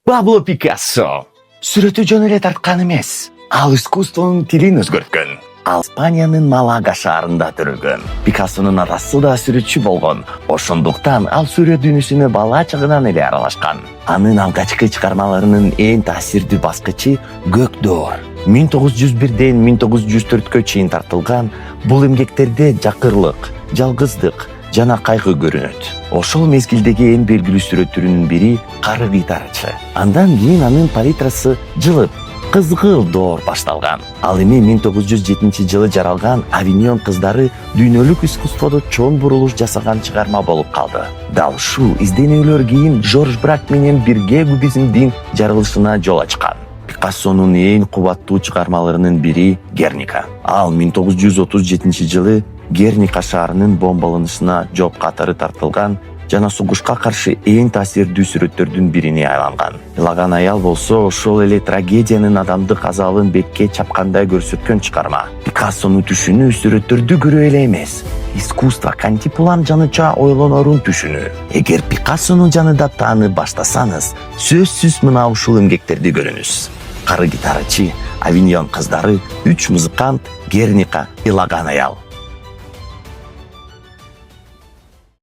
Пабло Пикассо сүрөтү жөн эле тарткан эмес. Ал искусствонун тилин өзгөрткөн. Ал Испаниянын Малага шаарында төрөлгөн. Пикассонун атасы да сүрөтчү болгон. Ошондуктан ал сүрөт дүйнөсүнө бала чагынан эле аралашкан. Анын алгачкы чыгармаларынын эң таасирдүү баскычы Көк Доор. 1901ден 1904гө чейин тартылган бул эмгектерде жакырлык, жалгыздык жана кайгы көрүнөт. Ошол мезгилдеги эң белгилүү сүрөттөрүнүн бири Кары гитарачы. Андан кийин анын палитрасы жылып, кызгыл доор башталган. Ал эми 1907 жылы жаралган Авиньон кыздары дүйнөлүк искусстводо чоң бурулуш жасаган чыгарма болуп калды. Дал ушул изденүүлөр кийин Жорж Брак менен бирге кубизмдин жарылышына жол ачкан. Пикассонун эң кубаттуу чыгармаларынын бири Герника. Ал 1937 жылы Герника шаарынын бомбаланышына жооп катары тартылган жана согушка каршы эң таасирдүү сүрөттөрдүн бирине айланган. Ылаган аял болсо ошол эле трагедиянын адамдык азабын бетке чапкандай көрсөткөн чыгарма. Пикассонун түшүнүү сүрөттөрдү көрүү эле эмес, искусство кантип улам жаныча ойлонорун түшүнүү. Эгер Пикассонун жанында таанып баштасаңыз, сөзсүз мына ушул эмгектерди көрүңүз. Кары гитарачы, Авиньон кыздары, 3 музыкант, Герника, Ылаган аял.